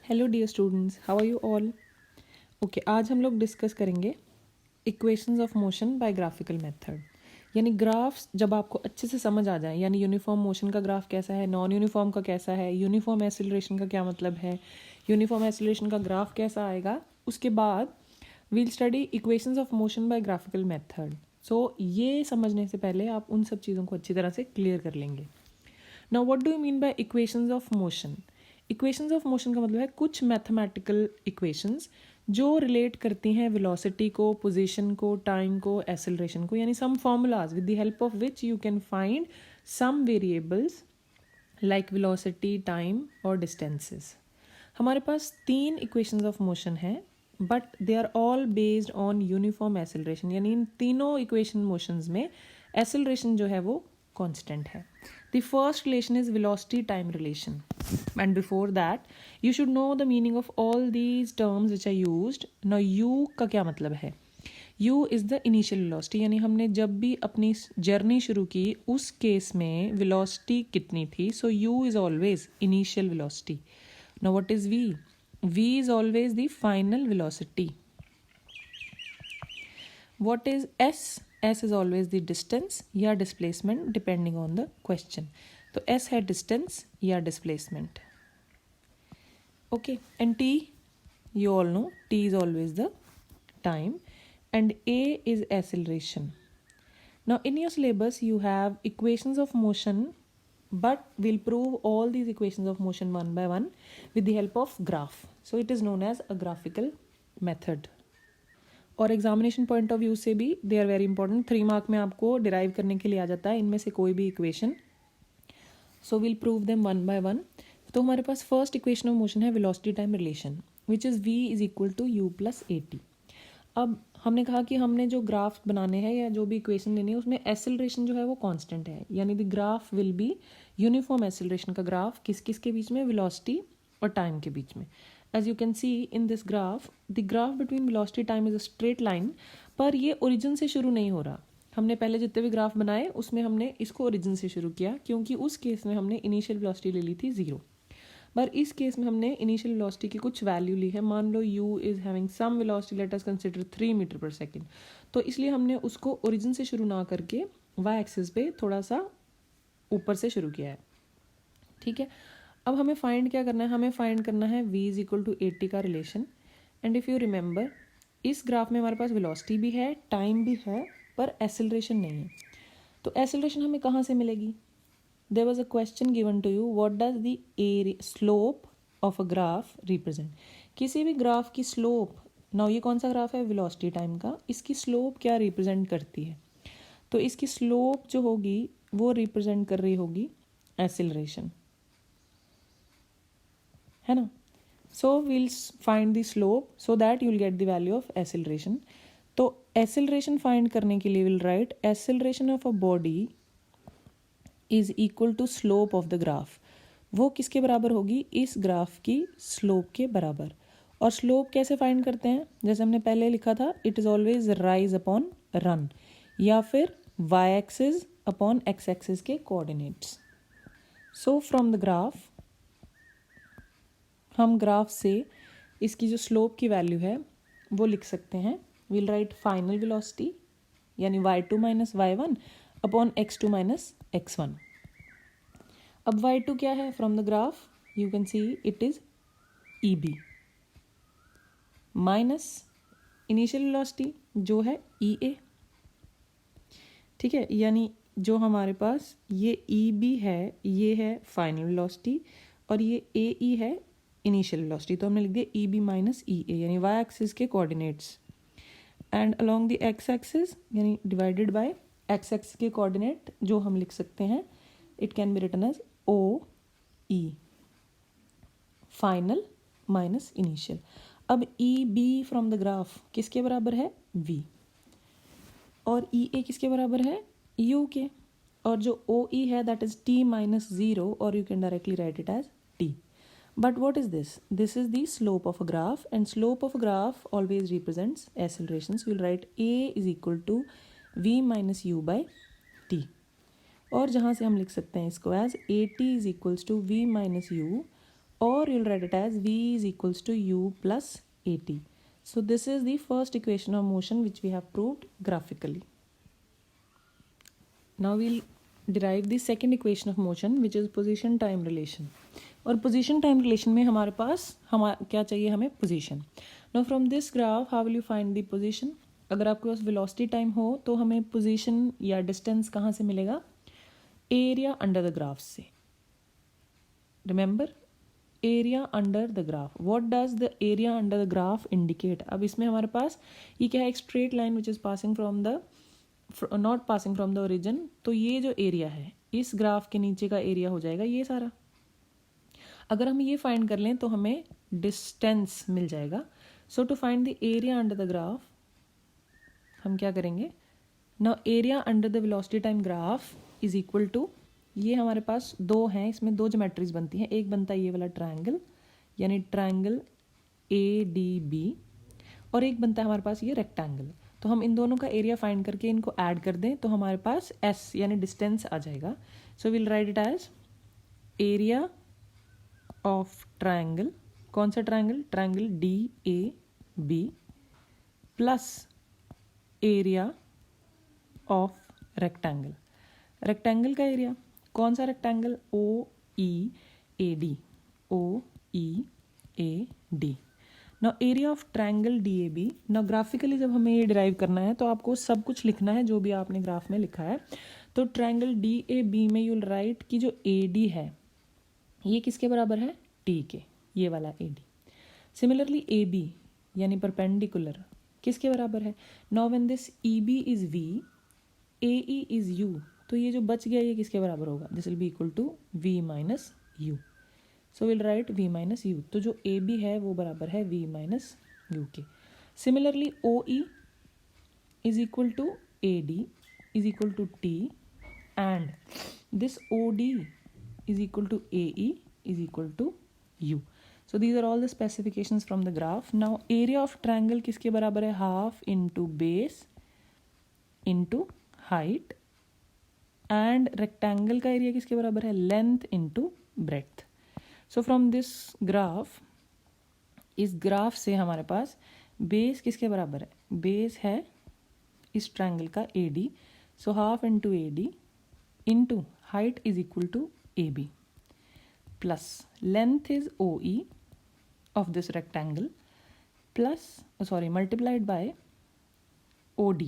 Hello dear students, how are you all? Okay, आज हम लोग डिस्कस करेंगे equations of motion by graphical method. यानी ग्राफ्स जब आपको अच्छे से समझ आ जाए, यानी यूनिफॉर्म मोशन का ग्राफ कैसा है, नॉन यूनिफॉर्म का कैसा है, यूनिफॉर्म एक्सीलरेशन का क्या मतलब है, यूनिफॉर्म एक्सीलरेशन का ग्राफ कैसा आएगा, उसके बाद we'll study equations of motion by graphical method. So ये समझने से पहले आप उन सब चीज़ों को अच्छी तरह से क्लियर कर लेंगे। Now what do you mean bye equations of motion? Equations of motion का मतलब है कुछ मैथमेटिकल इक्वेशंस जो रिलेट करती हैं वेलोसिटी को, पोजीशन को, टाइम को, एक्सेलरेशन को, यानी some formulas with the help of which you can find some variables like velocity, time और डिस्टेंसेस। हमारे पास 3 इक्वेशंस ऑफ मोशन हैं, but they are all based on uniform acceleration. यानी इन तीनों इक्वेशन मोशंस में एक्सेलरेशन जो है वो कांस्टेंट है। The first relation is velocity time relation, and before that you should know the meaning of all these terms which are used. Now u का क्या मतलब है? u is the initial velocity, यानी हमने जब भी अपनी जर्नी शुरू की उस केस में velocity कितनी थी, so u is always initial velocity. Now what is v? v is always the final velocity. What is s? S is always the distance या displacement depending on the question. तो s है distance या displacement. Okay, and t, you all know t is always the time, and a is acceleration. Now in your syllabus you have equations of motion, but we'll prove all these equations of motion one by one with the help of graph. So it is known as a graphical method. और examination point of view से भी they are very important. 3 mark में आपको derive करने के लिए आ जाता है इनमें से कोई भी equation. So will prove them one by one. तो हमारे पास फर्स्ट इक्वेशन ऑफ मोशन है velocity time relation, which is v is equal to u plus a t. अब हमने कहा कि हमने जो ग्राफ बनाने हैं या जो भी इक्वेशन लेनी है उसमें एक्सेलरेशन जो है वो कांस्टेंट है, यानी the graph will be uniform acceleration का ग्राफ किस किस के बीच में, वेलोसिटी और टाइम के बीच में। As you can see in this graph, the graph between velocity time is a straight line, पर ये ओरिजिन से शुरू नहीं हो रहा। हमने पहले जितने भी ग्राफ बनाए उसमें हमने इसको ओरिजिन से शुरू किया, क्योंकि उस केस में हमने इनिशियल वेलोसिटी ले ली थी 0। पर इस केस में हमने इनिशियल वेलोसिटी की कुछ वैल्यू ली है। मान लो u is having some velocity, let us consider 3 meter per second. तो इसलिए हमने उसको ओरिजिन से शुरू ना करके y एक्सिस पे थोड़ा सा ऊपर से शुरू किया है। ठीक है, अब हमें फाइंड क्या करना है? हमें फाइंड करना है v is equal to A T का relation. And if you remember, इस ग्राफ में हमारे पास वेलोसिटी भी है, टाइम भी है, पर एक्सेलरेशन नहीं है। तो एक्सेलरेशन हमें कहाँ से मिलेगी? There was a question given to you, what does the area slope of a graph represent? किसी भी ग्राफ की स्लोप, नाउ ये कौन सा ग्राफ है? वेलोसिटी टाइम का। इसकी स्लोप क्या रिप्रेजेंट करती है? तो इसकी स्लोप जो होगी वो रिप्रेजेंट कर रही होगी एक्सेलरेशन, है ना। So will find the slope so that you will get the value of acceleration. तो एक्सेलरेशन फाइंड करने के लिए will write acceleration of a body is equal to slope of the graph. वो किसके बराबर होगी? इस ग्राफ की स्लोप के बराबर। और स्लोप कैसे फाइंड करते हैं? जैसे हमने पहले लिखा था, it is always rise upon run, या फिर Y axis upon X axis के coordinates. So from the graph, हम ग्राफ से इसकी जो स्लोप की वैल्यू है वो लिख सकते हैं। विल राइट फाइनल वेलोसिटी यानी y2 minus y1 upon x2 minus x1। अब y2 क्या है? From the graph you can see it is EB minus initial velocity जो है EA। ठीक है, यानी जो हमारे पास ये EB है ये है फाइनल वेलोसिटी, और ये AE है इनिशियल वेलोसिटी। तो हमने लिख दिया EB माइनस EA, यानी y एक्सिस के coordinates, and along the x axis यानी डिवाइडेड बाय x एक्सिस के कोऑर्डिनेट जो हम लिख सकते हैं, it can be written as OE final minus initial. अब EB फ्रॉम द ग्राफ किसके बराबर है? V, और EA किसके बराबर है? U के, और जो OE है दैट इज T माइनस 0, और you can directly write it as T. But what is this? This is the slope of a graph, and slope of a graph always represents acceleration. So we'll write A is equal to V minus U by T. और जहाँ से हम लिख सकते हैं इसको as AT is equals to V minus U or you'll write it as v is equals to u plus at. So this is the first equation of motion which we have proved graphically. Now we'll derive the second equation of motion which is position time relation. और position time relation में हमारे पास क्या चाहिए, हमें position. Now from this graph how will you find the position? अगर आपके पास velocity time हो तो हमें position या distance कहाँ से मिलेगा? Area under the graph से. Remember, area under the graph. What does the area under the graph indicate? अब इसमें हमारे पास ये क्या है, एक straight line which is passing from the not passing from the origin. तो ये जो area है इस ग्राफ के नीचे का एरिया हो जाएगा ये सारा. अगर हम ये फाइंड कर लें तो हमें डिस्टेंस मिल जाएगा. So to find the area under the graph हम क्या करेंगे, now area under the velocity time graph is equal to, ये हमारे पास दो हैं, इसमें दो ज्योमेट्रीज बनती हैं. एक बनता है ये वाला ट्रायंगल यानी ट्रायंगल ए डी बी, और एक बनता है हमारे पास ये रेक्टेंगल. तो हम इन दोनों का एरिया फाइंड करके इनको ऐड कर दें तो हमारे पास एस यानी डिस्टेंस आ जाएगा. So will write it as area of triangle, कौन सा triangle, triangle D A B, plus area of rectangle. Rectangle का एरिया कौन सा rectangle, O E A D, O E A D. Now area of triangle D A B. Now graphically जब हमें ये derive करना है तो आपको सब कुछ लिखना है जो भी आपने ग्राफ में लिखा है. तो ट्रायंगल डी ए बी में यूल राइट कि जो ए डी है ये किसके बराबर है, टी के, ये वाला A D. Similarly A B यानी परपेंडिकुलर किसके बराबर है. Now when this E B is V, A E is U, तो ये जो बच गया ये किसके बराबर होगा, this will be equal to V minus U. So will write v minus U. तो जो ए बी है वो बराबर है v माइनस यू के. Similarly O E is equal to A D is equal to T, and this O D is equal to AE is equal to U. So these are all the specifications from the graph. Now area of triangle किसके बराबर है, half into base into height, and rectangle का area किसके बराबर है, length into breadth. So from this graph, इस graph से हमारे पास base किसके बराबर है, base है इस triangle का AD, so half into AD into height is equal to AB, plus length is OE of this rectangle, plus multiplied by OD.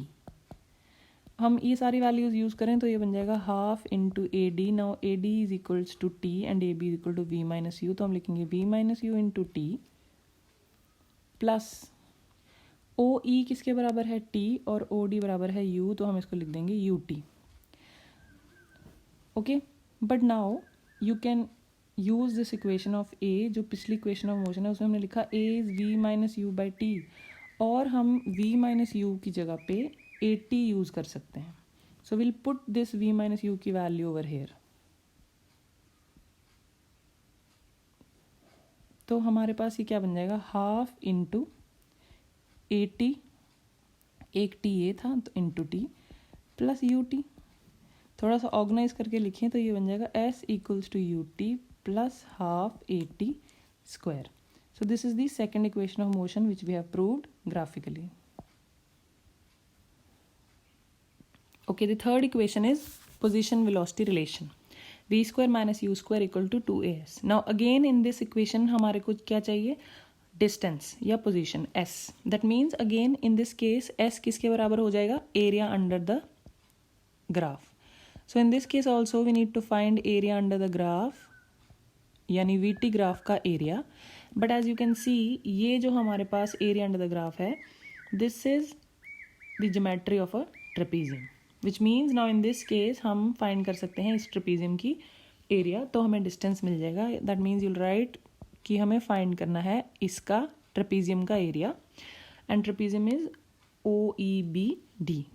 हम ये सारी वैल्यूज यूज करें तो ये बन जाएगा half into A D. Now A D is equals to T and A B is equal to V minus U, तो हम लिखेंगे V minus U into T, plus O E किसके बराबर है, टी, और ओ डी बराबर है you, तो हम इसको लिख देंगे U T. Okay, but now you can use this equation of A, जो पिछली इक्वेशन ऑफ मोशन है उसमें हमने लिखा A is V minus U by T, और हम वी माइनस यू की जगह पे ए टी यूज कर सकते हैं. So will put this V minus U की वैल्यू ओवर हेयर. तो हमारे पास ये क्या बन जाएगा, हाफ इंटू ए टी, एक टी ए था तो into T, plus U T. थोड़ा सा ऑर्गेनाइज करके लिखें तो ये बन जाएगा S equals to U T plus half A T square. So this is the second equation of motion which we have proved graphically. Okay, the third equation is position velocity relation. V square minus U square equal to 2as. Now again in this equation हमारे को क्या चाहिए, distance या position s. That means again in this case s किसके बराबर हो जाएगा, area under the graph. So in this case also we need to find area under the graph यानी VT graph का area. But as you can see ये जो हमारे पास area under the graph है, this is the geometry of a trapezium. Which means now in this case हम find कर सकते हैं इस ट्रेपीजियम की एरिया, तो हमें डिस्टेंस मिल जाएगा. दैट मीन्स यूल राइट कि हमें फाइंड करना है इसका ट्रेपीजियम का एरिया, and trapezium is O E B D.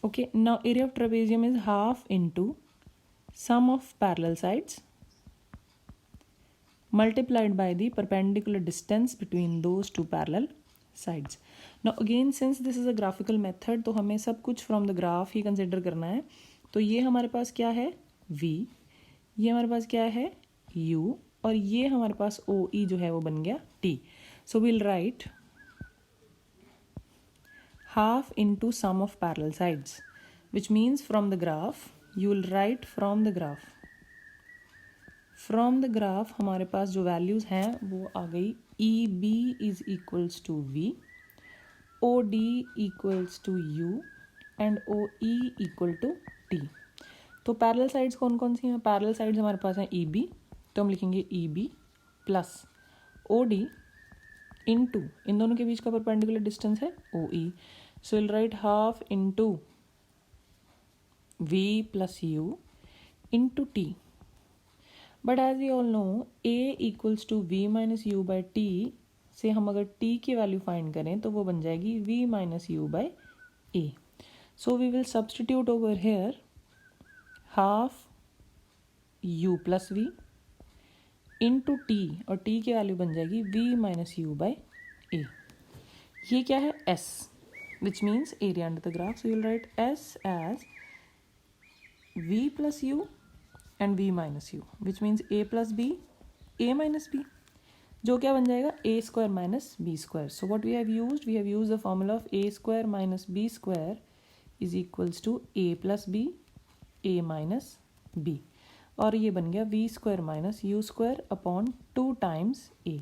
Okay, now area of trapezium is half into sum of parallel sides multiplied by the perpendicular distance between those two parallel sides. Now again since this is a graphical method तो हमें सब कुछ from the graph he consider करना है. तो ये हमारे पास क्या है, V, ये हमारे पास क्या है u, और ये हमारे पास OE जो है वो बन गया t. So we'll write half into sum of parallel sides, which means from the graph you will write from the graph हमारे पास जो वैल्यूज़ हैं वो आ गई EB is equals to V, OD equals to U and OE equal to T. तो parallel sides कौन कौन सी हैं? Parallel sides हमारे पास हैं EB, तो हम लिखेंगे EB प्लस OD इंटू इन दोनों के बीच का परपेंडिकुलर डिस्टेंस है OE. So will write half into V plus U into T. But as we all know A equals to V minus U by T से हम अगर T की वैल्यू फाइंड करें तो वो बन जाएगी V minus U by A. So we will substitute over here half U plus V into T, और T की वैल्यू बन जाएगी V minus U by A. ये क्या है S, which means area under the graph. So you will write S as V plus U and V minus U, which means A plus B, A minus B, जो क्या बन जाएगा A square minus B square. So what we have used the formula of A square minus B square is equals to A plus B, A minus B, और ये बन गया V square minus U square upon 2 times A,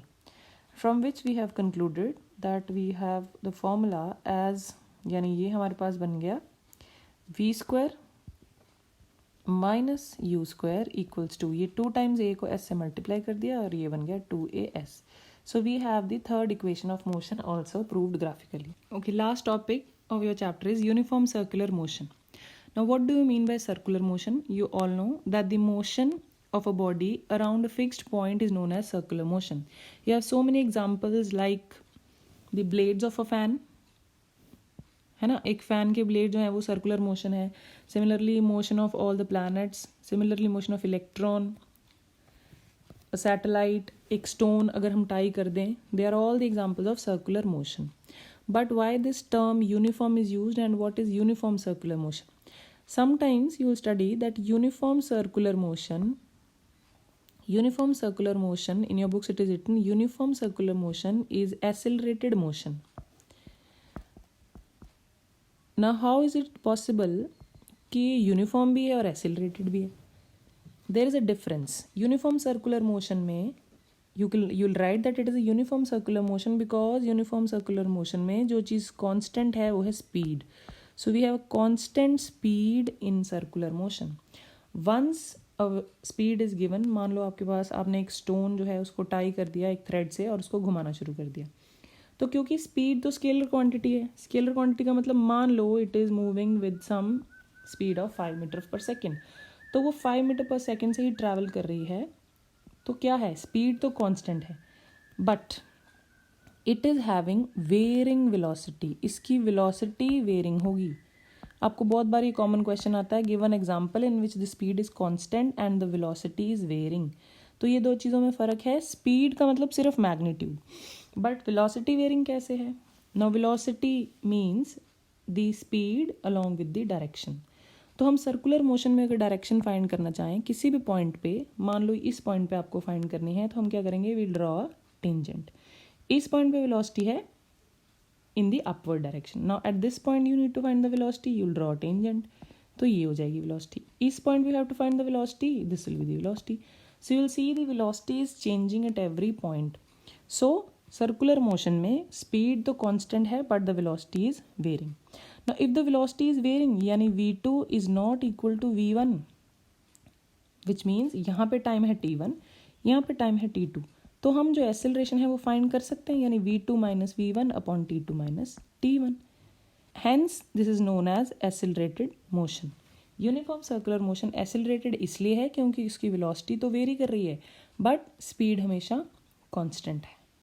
from which we have concluded that we have the formula as, यानी ये हमारे पास बन गया V square minus U square equals to, ये 2 टाइम्स ए को एस से मल्टीप्लाई कर दिया और ये बन गया 2AS. So we have the third equation of motion also proved graphically. Okay, last topic of your chapter is uniform circular motion. Now what do you mean by circular motion? You all know that the motion of a body around a fixed point is known as circular motion. You have so many examples like the blades of a fan, है ना, एक fan के blade जो है वो circular motion है. Similarly motion of all the planets, similarly motion of electron, satellite, एक stone अगर हम टाई कर दें, they are all the examples of circular motion. But why this term uniform is used and what is uniform circular motion? Sometimes you will study that uniform circular motion in your books it is written uniform circular motion is accelerated motion. Now how is it possible कि uniform भी है और accelerated भी है? There is a difference. Uniform circular motion में you will write that it is a uniform circular motion because uniform circular motion में जो चीज़ कांस्टेंट है वो है speed. So we have constant speed in circular motion. Once speed is given, मान लो आपके पास, आपने एक स्टोन जो है उसको टाई कर दिया एक थ्रेड से और उसको घुमाना शुरू कर दिया, तो क्योंकि स्पीड तो स्केलर क्वांटिटी है, स्केलर क्वांटिटी का मतलब मान लो it is moving with some speed of 5 meter per second, तो वो 5 मीटर पर सेकेंड से ही ट्रैवल कर रही है, तो क्या है, स्पीड तो कांस्टेंट है, but it is having varying velocity. इसकी वेलोसिटी वेरिंग होगी. आपको बहुत बार ये कॉमन क्वेश्चन आता है, given example in which the speed is constant and the velocity is varying. तो ये दो चीज़ों में फ़र्क है. स्पीड का मतलब सिर्फ मैग्नीट्यूड, बट वेलोसिटी वेरिंग कैसे है? Now velocity means the speed along with the direction. तो हम सर्कुलर मोशन में अगर डायरेक्शन फाइंड करना चाहें किसी भी पॉइंट पे, मान लो इस पॉइंट पे आपको फाइंड करनी है, तो हम क्या करेंगे, वी ड्रॉ अ टेंजेंट. इस पॉइंट पे वेलोसिटी है in the upward direction. Now at this point you need to find the velocity, you'll draw a tangent, तो ये हो जाएगी velocity. इस point we have to find the velocity, this will be the velocity. So you'll see the velocity is changing at every point. So circular motion में speed तो constant है but the velocity is varying. Now if the velocity is varying यानी v2 is not equal to v1, which means यहाँ पे time है t1, यहाँ पे time है t2, तो हम जो एक्सेलरेशन है वो फाइंड कर सकते हैं, यानी v2 minus v1 upon t2 minus t1. Hence this is known as accelerated motion. Uniform circular motion accelerated इसलिए है क्योंकि इसकी वेलोसिटी तो वेरी कर रही है बट स्पीड हमेशा कांस्टेंट है.